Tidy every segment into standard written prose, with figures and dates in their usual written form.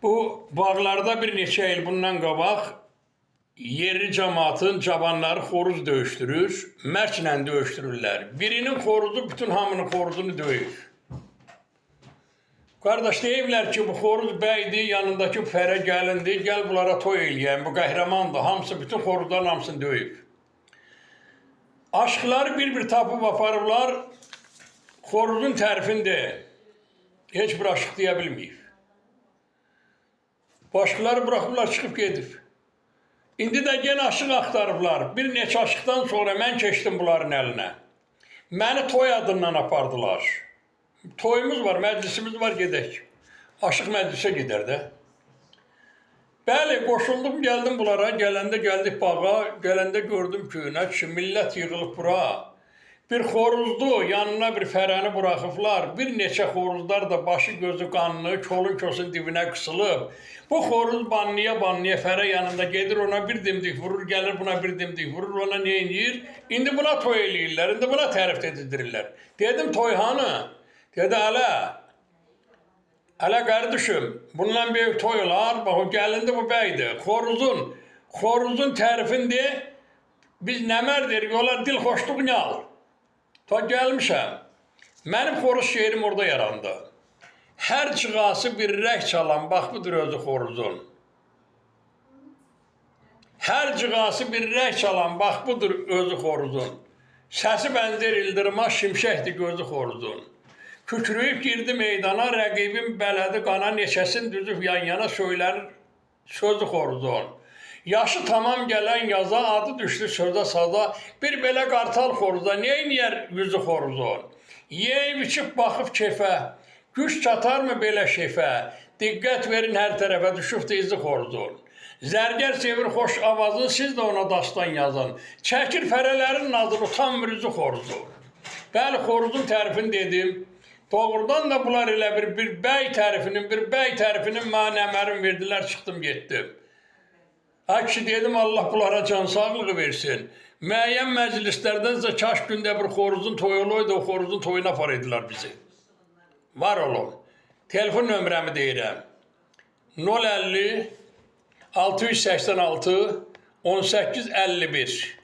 Bu bağlarda bir neçə il bundan qabaq yerli cəmaatın cavanları xoruz döyüşdürür, mərklə döyüşdürürlər. Birinin xoruzu bütün hamının xoruzunu döyür. Qardaş deyiblər ki, bu xoruz bəydir, yanındakı fərə gəlindi, gəl bunlara toy eləyən, bu qəhrəmandır, hamısı, bütün xoruzların hamısını döyüb. Aşıqları bir-bir tapıb aparıblar, xoruzun tərifində heç bir aşıq deyə bilməyib. Başqaları buraxıblar, çıxıb gedib. İndi də yenə aşıq axtarıblar. Bir neçə aşıqdan sonra mən keçdim bunların əlinə. Məni toy adından apardılar. Toyumuz var, məclisimiz var, gedək. Aşıq məclisə gedər də. Bəli, qoşuldum, gəldim bunlara. Gələndə gəldik bağa. Gələndə gördüm ki, nə ki, millət yığılıb bura. Bir xoruzdu, yanına bir fərəni buraxıblar. Bir neçə xoruzlar da başı gözü qanlı, kolun kosun dibinə qısılıb. Bu xoruz banlıya fərə yanında gedir, ona bir dimdik vurur, gəlir buna bir dimdik vurur, ona ne eləyir? İndi buna toy eləyirlər, indi buna tərif edidirlər. Dedim, toy hanı? Dedi, hələ qardaşım, bundan böyük toy olar, bax o gəlindi bu bəydir. Xoruzun tərifində biz nəmər derik, onlar dil xoşluq nə alır? Ta gəlmişəm, mənim xoruz şeirim orada yarandı. Hər cığası bir rəh çalan, bax budur özü xoruzun. Hər cığası bir rəh çalan, bax budur özü xoruzun. Səsi bənzər ildırıma, şimşəkdir gözü xoruzun. Kükrüyüb girdi meydana, rəqibim bələdi qana, neçəsin düzüb yan-yana söylənir sözü xoruzun. Yaşı tamam gələn yaza, adı düşdü sözə saza, bir belə qartal xoruza, neyniyər yüzü xoruzun? Yeyib içib baxıb kefə, güç çatarmı belə şefə? Diqqət verin hər tərəfə, düşübdü izi xoruzun. Zərgər sevir xoş avazı, siz də ona dastan yazın. Çəkir fərələrin nazını, utanmır üzü xoruzun. Bəli, xoruzun tərifini dedim. Doğrudan da bunlar elə bir bəy tərifinin mənə əmərim verdilər, çıxdım, getdim. Akşı dedim, Allah bunlara can sağlığı versin. Müəyyən məclislərdənsə kaş gündə bir xoruzun toyu olaydı, o xoruzun toyuna aparaydılar bizi. Var olun. Telefon nömrəmi deyirəm. 050 686 1851.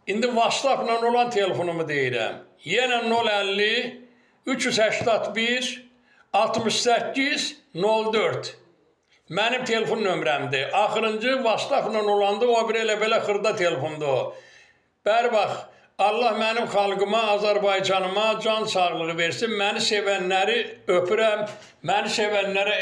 İndi WhatsApp-la olan telefonumu deyirəm. Yenə 050 381 68 04. Mənim telefon nömrəmdir. Axırıncı WhatsApp-la olanda o bir elə-belə xırda telefondur. Bəri bax, Allah mənim xalqıma, Azərbaycanıma can sağlığı versin. Məni sevənləri öpürəm. Məni sevənlərə